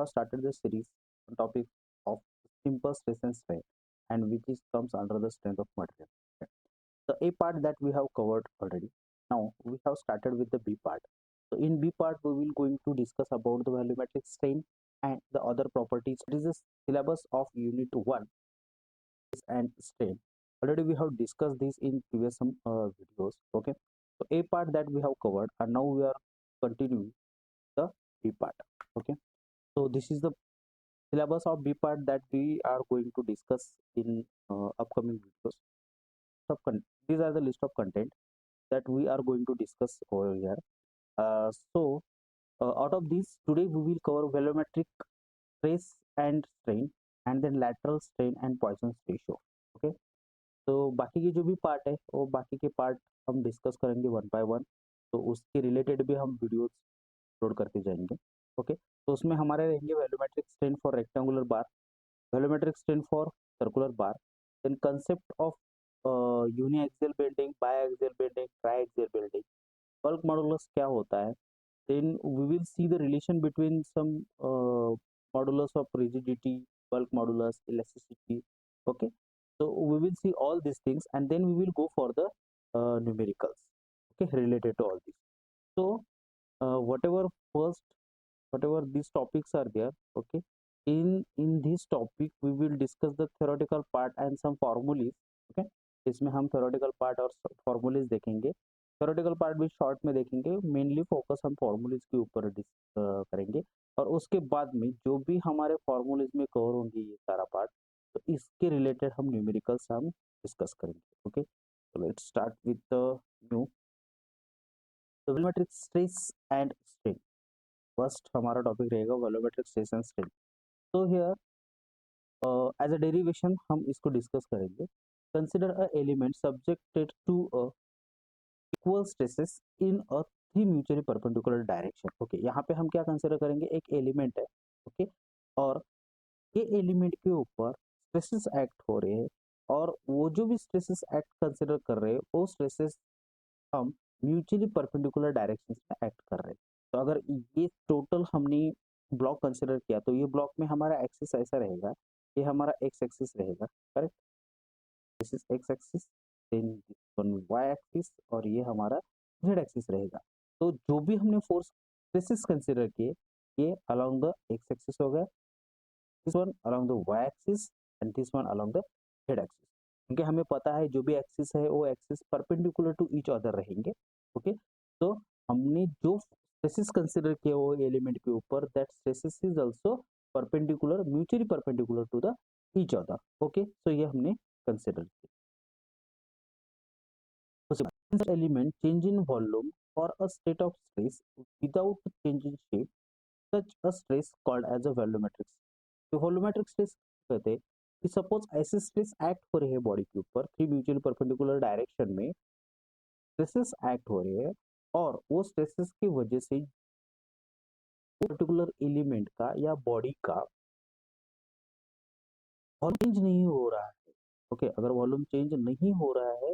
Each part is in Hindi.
have started the series on topic of simple stress and strain, and which is comes under the strength of material. Okay. The A part that we have covered already. Now we have started with the B part. So in B part we will going to discuss about the volumetric strain and the other properties. It is the syllabus of unit 1 and strain. Already we have discussed this in previous some videos. Okay. So A part that we have covered, and now we are continuing the B part. Okay. So this is the syllabus of B part that we are going to discuss in upcoming videos. These are the list of content that we are going to discuss over here. Out of these, today we will cover volumetric stress and strain, and then lateral strain and Poisson's ratio. Okay. तो बाकी के जो भी पार्ट है वो बाकी के पार्ट हम डिस्कस करेंगे वन बाय वन, तो उसके रिलेटेड भी हम वीडियोस अपलोड करते जाएंगे. ओके. तो उसमें हमारे रहेंगे volumetric strain for rectangular bar, volumetric strain for circular bar, then concept of uniaxial bending, biaxial bending, triaxial bending, bulk modulus क्या होता है, then we will see the relation between some modulus of rigidity, bulk modulus, elasticity. Okay. So we will see all these things, and then we will go for the numericals, okay, related to all this. So whatever first, whatever these topics are there, okay, in this topic we will discuss the theoretical part and some formulas. Okay. इसमें हम theoretical part और formulas देखेंगे. थ्योरेटिकल पार्ट भी शॉर्ट में देखेंगे, मेनली फोकस हम फॉर्मूलेज के ऊपर करेंगे, और उसके बाद में जो भी हमारे फॉर्मूलेज में कवर होंगे ये सारा पार्ट, तो इसके रिलेटेड हम न्यूमेरिकल्स हम डिस्कस करेंगे. ओके. तो let's start with the new volumetric stress and strain. First हमारा टॉपिक रहेगा वॉल्यूमेट्रिक स्ट्रेस एंड स्ट्रेन. तो हियर एज अ डेरिवेशन हम इसको डिस्कस करेंगे. Consider a element subjected to a equal stresses in a three mutually perpendicular direction. Okay. यहाँ पे हम क्या कंसिडर करेंगे, एक एलिमेंट है. ओके. और ये एलिमेंट के ऊपर स्ट्रेसेस एक्ट हो रहे हैं, और वो जो भी स्ट्रेसेस एक्ट कंसिडर कर रहे हैं वो स्ट्रेसेस हम म्यूचुअली परपेंडिकुलर डायरेक्शन में एक्ट कर रहे हैं. तो अगर ये टोटल हमने ब्लॉक कंसिडर किया तो ये ब्लॉक में हमारा एक्सिस ऐसा रहेगा, ये हमारा एक्स एक्सिस रहेगा. Correct. This is X axis, then this one Y axis, और ये हमारा जेड एक्सिस रहेगा. तो जो भी हमने फोर्स स्ट्रेसेस कंसीडर किए, ये अलोंग द एक्स एक्सिस हो गया, this one along the Y axis, and this one along the Z axis. क्योंकि हमें पता है जो भी एक्सिस है वो axis perpendicular to each other रहेंगे. ओके. तो हमने जो स्ट्रेसेस कंसीडर किए वो एलिमेंट के ऊपर, that stresses is also perpendicular, mutually perpendicular to the each other. Okay. तो ये हमने कंसीडर किया. Element change in volume or a state of stress without change in shape, such a stress called as a volumetric. तो वॉल्यूमेट्रिक स्ट्रेस कहते हैं कि सपोज ऐसे स्ट्रेस एक्ट हो रहे हैं बॉडी के ऊपर, थ्री म्यूचुअली परपेंडिकुलर डायरेक्शन में स्ट्रेसेस एक्ट हो रहे हैं, और वो स्ट्रेसेस की वजह से पर्टिकुलर एलिमेंट का या बॉडी का वॉल्यूम चेंज नहीं हो रहा है. ओके. अगर वॉल्यूम चेंज नहीं हो रहा है,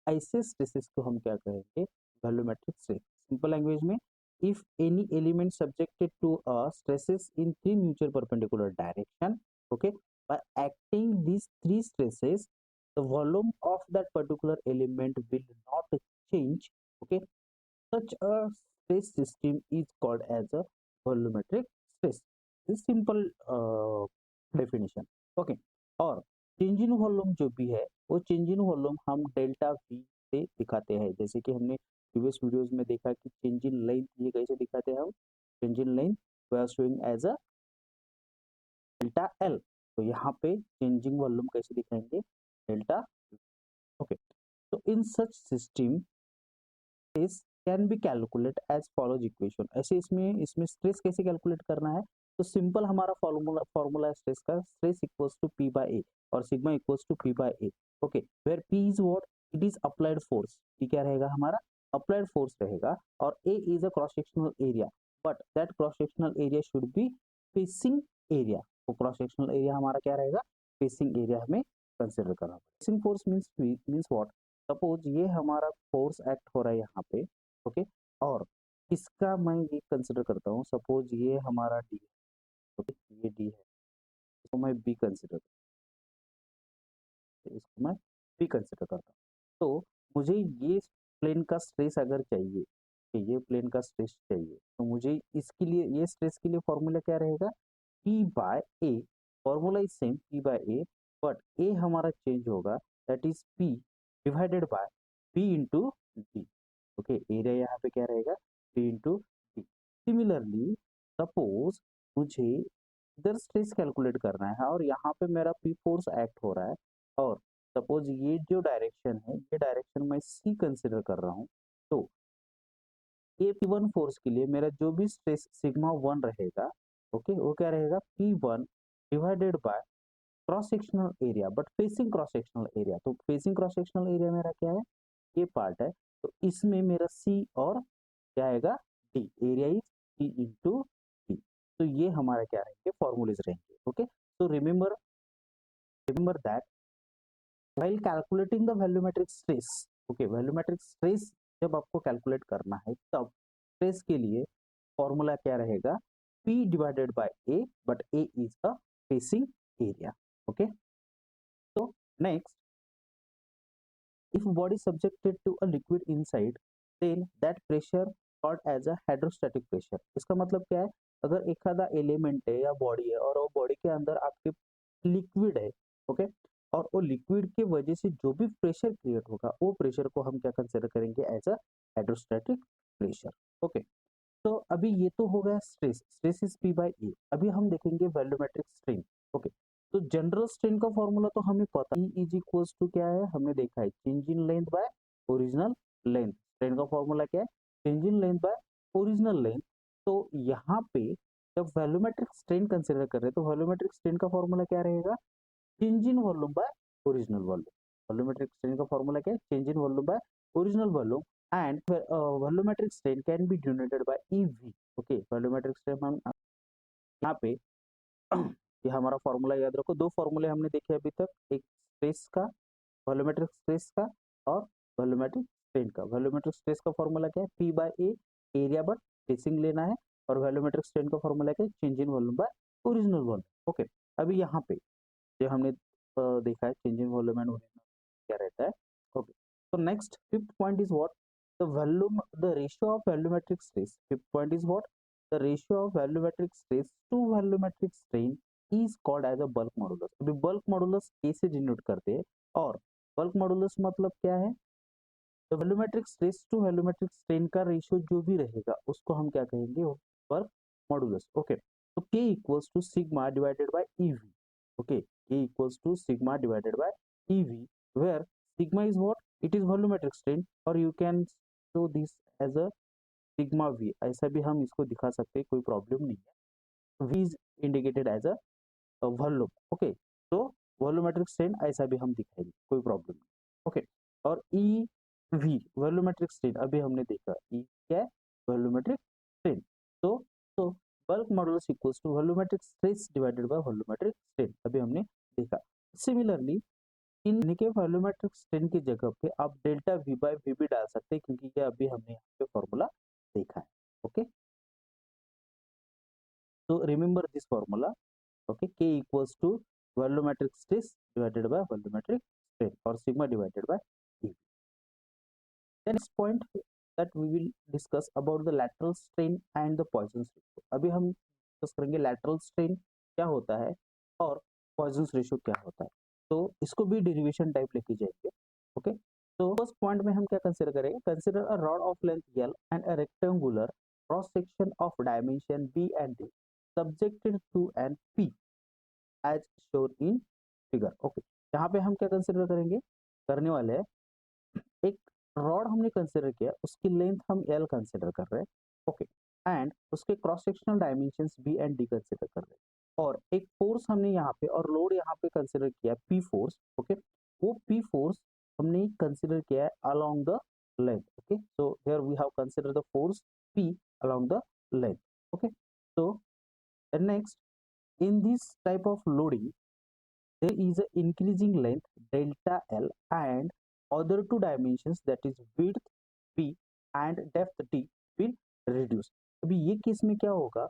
ऐसे स्ट्रेसेस को हम क्या कहेंगे, वॉल्यूमेट्रिक स्ट्रेस. सिंपल लैंग्वेज में, if any element subjected to stresses in three mutual perpendicular direction, okay, by acting these three stresses, the volume of that particular element will not change. Okay. Such a stress system is called as a volumetric stress. This simple definition. Okay. और चेंज इन वॉल्यूम जो भी है वो चेंज इन वॉल्यूम हम डेल्टा वी से दिखाते हैं. जैसे कि हमने प्रीवियस वीडियोस में देखा कि चेंज इन लेंथ ये कैसे दिखाते हैं हम, change in length we are showing as a delta L. तो यहाँ पे चेंजिंग वॉल्यूम कैसे दिखाएंगे, डेल्टा. ओके. तो in such system stress can be calculate as follows equation. ऐसे इसमें स्ट्रेस कैसे कैलकुलेट करना है, तो सिंपल हमारा फॉर्मूला स्ट्रेस का, stress equals to P by A और sigma equals to P by A. Okay. Where P is what, it is applied force. P क्या रहेगा हमारा, अप्लाइड फोर्स रहेगा, और A is a cross sectional area, but that cross sectional area should be facing area. तो क्रॉस सेक्शनल एरिया हमारा क्या रहेगा, फेसिंग एरिया हमें कंसिडर करना. Facing force means what, suppose ये हमारा फोर्स एक्ट हो रहा है यहाँ पे. ओके. और इसका मैं ये कंसिडर करता हूँ, सपोज ये हमारा डी, ओके, ये डी है, इसको मैं बी कंसिडर, इसको मैं बी कंसिडर करता हूँ। तो मुझे ये प्लेन का स्ट्रेस अगर चाहिए, कि ये प्लेन का स्ट्रेस चाहिए, तो मुझे इसके लिए, ये स्ट्रेस के लिए फॉर्मूला क्या रहेगा, P by A. Formula is same, P by A, but A हमारा चेंज होगा, that is P divided by P into D. Okay, area यहाँ पे क्या रहेगा, P into D. Similarly suppose मुझे इधर स्ट्रेस कैलकुलेट करना है और यहाँ पे मेरा पी फोर्स एक्ट हो रहा है, और सपोज ये जो डायरेक्शन है, ये डायरेक्शन मैं सी कंसिडर कर रहा हूँ, तो ए पी वन फोर्स के लिए मेरा जो भी स्ट्रेस सिग्मा वन रहेगा, ओके, वो क्या रहेगा, P one divided by cross sectional area, but facing cross sectional area. तो फेसिंग क्रॉस सेक्शनल एरिया मेरा क्या है, ये पार्ट है, तो इसमें मेरा सी और क्या आएगा, D, area is C into D. तो ये हमारा क्या रहेंगे, फॉर्मूलेज रहेंगे। ओके, तो remember that while calculating the volumetric stress, okay, volumetric stress जब आपको कैलकुलेट करना है, तब स्ट्रेस के लिए फॉर्मूला क्या रहेगा, P divided by A, but A is the facing area. Okay, तो next, if body subjected to a liquid inside, then that pressure called as a hydrostatic pressure। इसका मतलब क्या है, अगर एक आधा एलिमेंट है या बॉडी है और वो बॉडी के अंदर आपके लिक्विड है, ओके, और वो लिक्विड की वजह से जो भी प्रेशर क्रिएट होगा, वो प्रेशर को हम क्या कंसिडर करेंगे, as a hydrostatic pressure. Okay, तो अभी ये तो हो गया stress, stress is P by A. अभी हम देखेंगे वॉल्यूमेट्रिक स्ट्रेन। ओके, तो जनरल स्ट्रेन का फॉर्मूला तो हमें पता है, E इज इक्वल्स टू क्या है, हमने देखा है, change in length by original length. Strain का फॉर्मूला क्या है, change in length by original length. तो यहाँ पे जब वॉल्यूमेट्रिक स्ट्रेन कंसिडर कर रहे हैं, तो वॉल्यूमेट्रिक स्ट्रेन का फॉर्मूला क्या रहेगा, change in volume by original volume. Volumetric strain का फॉर्मूला क्या है, change in volume by original volume, and volumetric strain can be denoted by EV. Okay, volumetric strain हम यहाँ पे ये हमारा फॉर्मूला याद रखो, दो फॉर्मूले हमने देखे अभी तक, एक स्ट्रेस का, वॉल्यूमेट्रिक स्ट्रेस का, और वॉल्यूमेट्रिक स्ट्रेन का। वॉल्यूमेट्रिक स्ट्रेस का फॉर्मूला क्या है, P by A, area but spacing लेना है, और वॉल्यूमेट्रिक स्ट्रेन का फॉर्मूला क्या है, change in volume by original volume. Okay, अभी यहाँ पे जो हमने देखा है, change in volume and original क्या रहता है। ओके, तो next fifth point is what, the volume, the ratio of volumetric stress, fifth point is what, the ratio of volumetric stress to volumetric strain is called as a bulk modulus। अभी bulk modulus कैसे डिनोट करते हैं, और bulk modulus मतलब क्या है, तो volumetric stress to volumetric strain का रेशियो जो भी रहेगा, उसको हम क्या कहेंगे, वर्क मॉडुलस। ओके, तो K equals to sigma divided by EV। Okay, K equals to sigma divided by EV, where sigma is what, it is volumetric strain, और you can show this as a sigma V, ऐसा भी हम इसको दिखा सकते हैं, कोई प्रॉब्लम नहीं है। V is indicated as a volume. Okay, तो वॉल्यूमेट्रिक स्ट्रेन ऐसा भी हम दिखाएंगे, कोई प्रॉब्लम नहीं। ओके, और ई वी वॉल्यूमेट्रिक स्ट्रेन अभी हमने देखा, ई क्या है, वॉल्यूमेट्रिक स्ट्रेन। तो तो bulk modulus equals to volumetric stress divided by volumetric strain, अभी हमने देखा। सिमिलरली इनके वॉल्यूमेट्रिक स्ट्रेन की जगह पे आप डेल्टा वी बाय वी भी डाल सकते हैं, क्योंकि ये अभी हमने यहाँ पे फॉर्मूला देखा है। Okay, so remember this formula, okay, K equals to volumetric stress divided by volumetric strain, or sigma divided by EV। The next point that we will discuss about the lateral strain and the Poisson's ratio। अभी हम डिस्कस करेंगे lateral strain क्या होता है और Poisson's ratio क्या होता है, तो इसको भी डेरिवेशन टाइप लेके जाएंगे। ओके, तो फर्स्ट पॉइंट में हम क्या कंसिडर करेंगे, consider a rod of length L and a rectangular cross section of dimension B and D subjected to an P as shown in figure। Okay, यहाँ पे हम क्या कंसिडर करेंगे, करने वाले हैं, एक रॉड हमने कंसिडर किया, उसकी लेंथ हम एल कंसिडर कर रहे हैं। ओके, एंड उसके cross sectional dimensions B and D consider कर रहे हैं, और एक फोर्स हमने यहाँ पे और लोड यहाँ पे कंसिडर किया पी फोर्स। ओके, वो पी फोर्स हमने कंसिडर किया है along the length. Okay, so here we have consider the force P along the length. Okay, so next, in this type of loading there is a increasing length delta L and other two dimensions, that is width P and depth D will reduce। अभी ये केस में क्या होगा,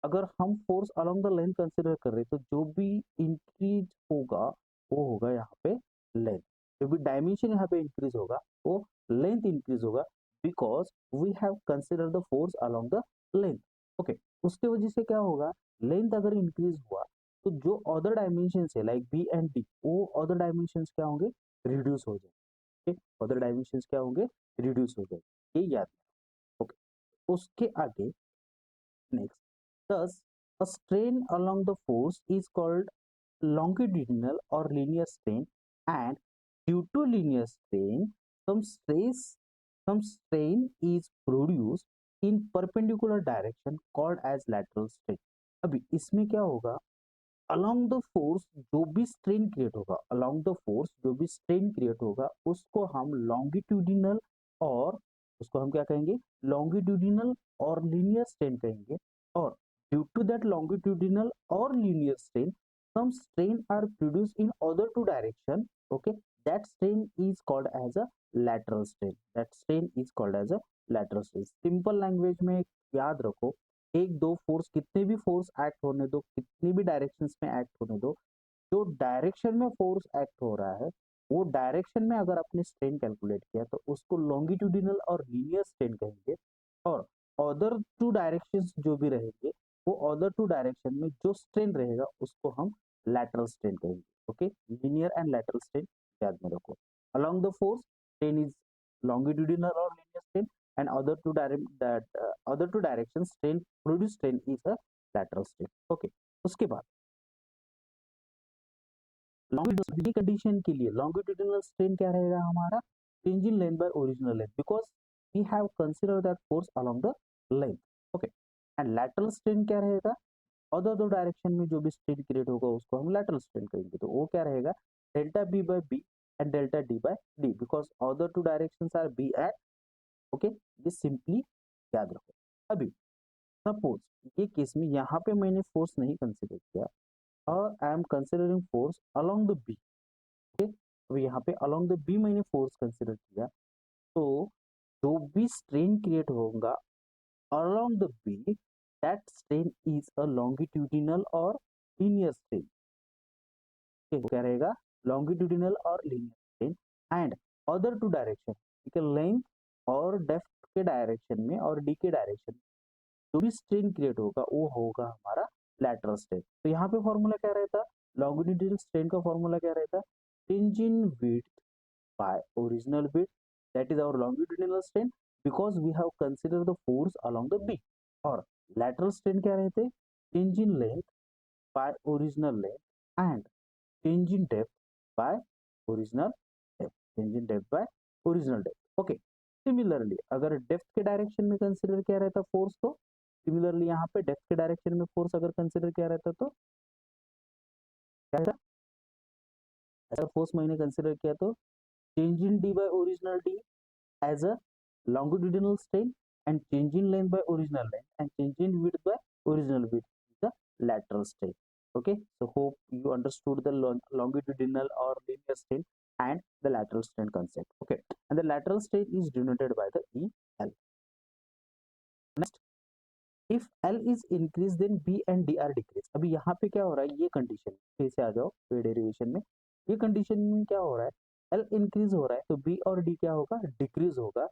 अगर हम force along the length consider कर रहे हैं तो जो भी इंक्रीज होगा वो होगा यहाँ पे लेंथ। जो भी डायमेंशन यहाँ पे इंक्रीज होगा वो लेंथ इंक्रीज होगा, because we have consider the force along the length. Okay, उसके वजह से क्या होगा, लेंथ अगर इंक्रीज हुआ तो जो अदर डायमेंशन है लाइक बी एंड डी, वो अदर डायमेंशन क्या होंगे, रिड्यूस हो जाएंगे। अदर डायमेंशन क्या होंगे, रिड्यूस हो जाएंगे, ये याद। ओके, उसके आगे next, thus a strain along the force is called longitudinal or linear strain, and due to linear strain some strain is produced in perpendicular direction called as lateral strain। अभी इसमें क्या होगा, अलोंग द फोर्स जो भी स्ट्रेन क्रिएट होगा, अलोंग द फोर्स जो भी स्ट्रेन क्रिएट होगा उसको हम लॉन्गिट्यूडिनल और उसको हम क्या कहेंगे, लॉन्गिट्यूडिनल और लीनियर स्ट्रेन कहेंगे। और ड्यू टू दैट लॉन्गिट्यूडिनल और linear strain some strain are produced in other two direction, okay, that strain is called as a lateral strain, that strain is called as a lateral strain। Simple language में याद रखो, एक दो फोर्स, कितने भी फोर्स एक्ट होने दो, कितनी भी डायरेक्शंस में एक्ट होने दो, जो डायरेक्शन में फोर्स एक्ट हो रहा है वो डायरेक्शन में अगर आपने स्ट्रेन कैलकुलेट किया तो उसको लॉन्गिट्यूडिनल और लीनियर स्ट्रेन कहेंगे। और अदर टू डायरेक्शंस जो भी रहेंगे वो अदर टू डायरेक्शन में जो स्ट्रेन रहेगा उसको हम लैटरल स्ट्रेन कहेंगे। Okay, linear and lateral strain याद में रखो। Along the force strain is longitudinal or linear strain, and other two directions strain produced strain is a lateral strain। Okay, उसके बाद लॉन्गिट्यूडिनल कंडीशन के लिए लॉन्गिट्यूडिनल स्ट्रेन क्या रहेगा हमारा, change in length by original length, because we have consider that force along the length. Okay, and lateral strain क्या रहेगा, अदर दो डायरेक्शन में जो भी स्ट्रेन क्रिएट होगा उसको हम लैटरल स्ट्रेन कहेंगे, तो वो क्या रहेगा, delta B by B and delta D by D, because other two directions are B and, okay, ये सिंपली याद रखो। अभी सपोज ये केस में यहाँ पे मैंने फोर्स नहीं कंसिडर किया और I am considering force along the B. Okay, तो यहाँ पे अलोंग द बी मैंने फोर्स कंसिडर किया, तो जो भी स्ट्रेन क्रिएट होगा along the B, that strain is a longitudinal और लीनियर स्ट्रेन। क्या रहेगा, लॉन्गिट्यूडिनल और linear strain. And other two direction, ठीक है, लेंथ और डेप्थ के डायरेक्शन में और डी के डायरेक्शन में जो भी स्ट्रेन क्रिएट होगा वो होगा हमारा लैटरल स्ट्रेन। तो यहाँ पे फॉर्मूला क्या रहता, लॉन्गिट्यूडिनल स्ट्रेन का फॉर्मूला क्या रहता, change in width by original width, that is our longitudinal strain, because we have considered the force along the B। और lateral strain क्या रहते, change in length by original length and change in depth by original depth, change in depth by original depth। Okay, similarly अगर डेप्थ के डायरेक्शन में कंसिडर किया रहता फोर्स, तो सिमिलरली यहाँ पे डेप्थ के डायरेक्शन में फोर्स अगर कंसिडर किया रहता तो क्या रहता, अगर फोर्स मैंने कंसिडर किया तो change in d by original d as a longitudinal strain, and change in length by original length and change in width by original width is the lateral strain। Okay, so hope you understood the longitudinal or linear strain and the lateral strain concept। Okay, and the lateral strain is denoted by the EL। Next, if L is increased then B and D are decreased। अभी यहाँ पे क्या हो रहा है, ये कंडीशन फिर से आ जाओ फिर डेरिवेशन में, ये कंडीशन में क्या हो रहा है, L इंक्रीज हो रहा है तो B और D क्या होगा, डिक्रीज होगा।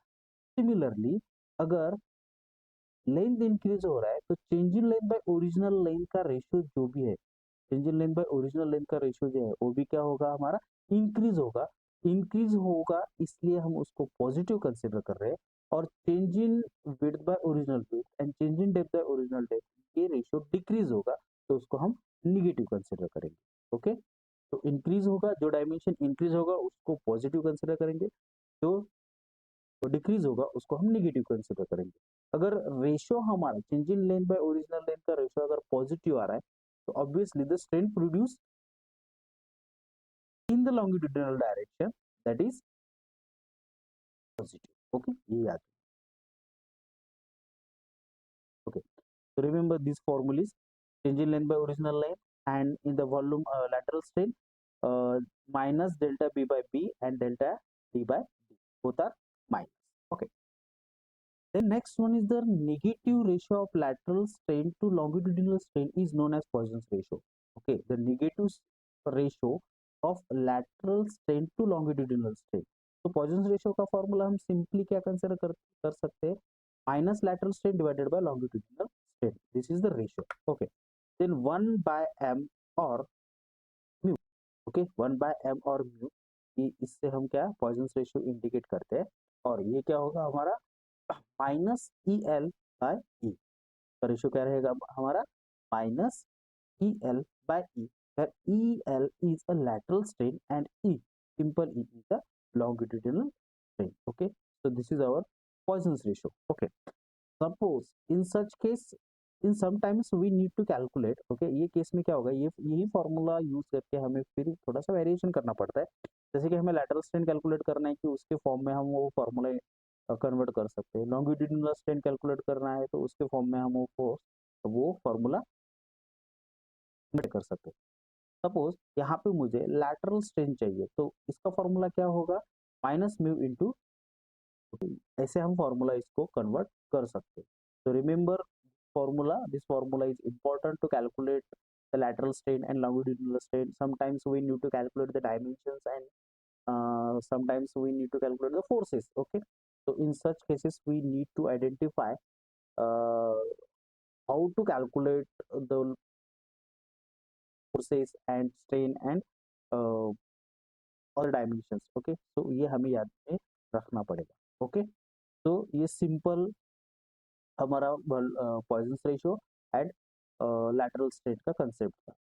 सिमिलरली अगर लेंथ इंक्रीज हो रहा है तो change in length by original length का रेशियो जो भी है, change in length by original length का रेशियो जो है वो भी क्या होगा हमारा, इंक्रीज होगा। इंक्रीज होगा इसलिए हम उसको पॉजिटिव कंसिडर कर रहे हैं। और change in width by original width and change in depth by original depth, ये रेशियो डिक्रीज होगा तो उसको हम निगेटिव कंसिडर करेंगे। ओके, तो इंक्रीज होगा, जो डायमेंशन इंक्रीज होगा उसको पॉजिटिव कंसिडर करेंगे, जो तो डिक्रीज होगा उसको हम निगेटिव कंसिडर करेंगे। अगर रेशियो हमारा change in length by original length का रेशियो अगर पॉजिटिव आ रहा है तो obviously the strain produce in the longitudinal direction that is positive. Okay, ये याद, okay, so remember these formulas, change in length by original length and in the volume lateral strain, minus delta b by b and delta d by d, both are minus। okay, Then next one is the negative ratio of lateral strain to longitudinal strain is known as Poisson's ratio. Okay, the negative ratio of lateral strain to longitudinal strain. तो पॉइजन्स रेशियो का फॉर्मूला हम सिंपली क्या कंसिडर कर सकते हैं, minus lateral strain divided by longitudinal strain. This is the ratio. Okay, then 1 by m or mu. Okay, 1 by m और mu, इससे हम क्या पॉइजन्स रेशियो इंडिकेट करते हैं, और ये क्या होगा हमारा माइनस ई एल बाय ई का रेशियो क्या रहेगा हमारा minus E L by E, where EL is a lateral strain and simple E is a longitudinal strain. Okay, so this is our Poisson's ratio. Okay, suppose in such case in sometimes we need to calculate. Okay, ये केस में क्या होगा, ये यही फॉर्मूला यूज करके हमें फिर थोड़ा सा वेरिएशन करना पड़ता है, जैसे कि हमें lateral strain कैलकुलेट करना है कि उसके फॉर्म में हम वो फॉर्मूला कन्वर्ट कर सकते हैं, लॉन्गिट्यूडिनल स्ट्रेन कैलकुलेट करना है तो उसके फॉर्म में हम वो फॉर्मूला कन्वर्ट कर सकते हैं। सपोज यहाँ पे मुझे लैटरल स्ट्रेन चाहिए तो इसका फॉर्मूला क्या होगा, माइनस म्यू इंटू, ऐसे हम फॉर्मूला इसको कन्वर्ट कर सकते हैं। तो remember formula, this formula is important to calculate the lateral strain and longitudinal strain. Sometimes we need to calculate the dimensions and sometimes we need to calculate the forces. Okay, so in such cases we need to identify uh, how to calculate the forces and strain and all dimensions. Okay, so ये हमें याद में रखना पड़ेगा। okay, तो ये सिंपल हमारा Poisson's ratio and lateral strain का कंसेप्ट था।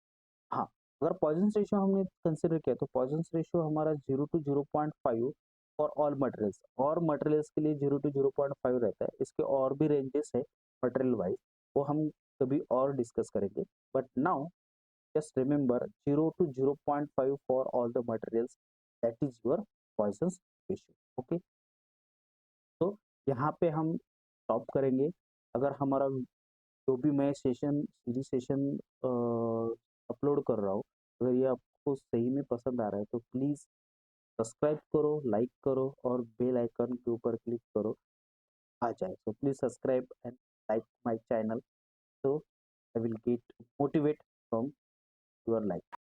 हाँ, अगर पॉइजन्स रेशियो हमने कंसिडर किया तो पॉइजन्स रेशियो हमारा 0 to 0.5 फॉर ऑल मटेरियल्स, और मटेरियल्स के लिए 0 to 0.5 रहता है। इसके और भी रेंजेस है मटेरियल वाइज, वो हम कभी और डिस्कस करेंगे, but now just remember 0 to 0.5 for all the materials, that is your Poisson's ratio. Okay, तो यहाँ पे हम स्टॉप करेंगे। अगर हमारा जो भी मैं सेशन सीरीज सेशन अपलोड कर रहा हूँ, अगर ये आपको सही में पसंद आ रहा है तो प्लीज़ सब्सक्राइब करो, लाइक करो और बेल आइकन के ऊपर क्लिक करो, आ जाए। So please subscribe and like my channel, so I will get motivate from your life.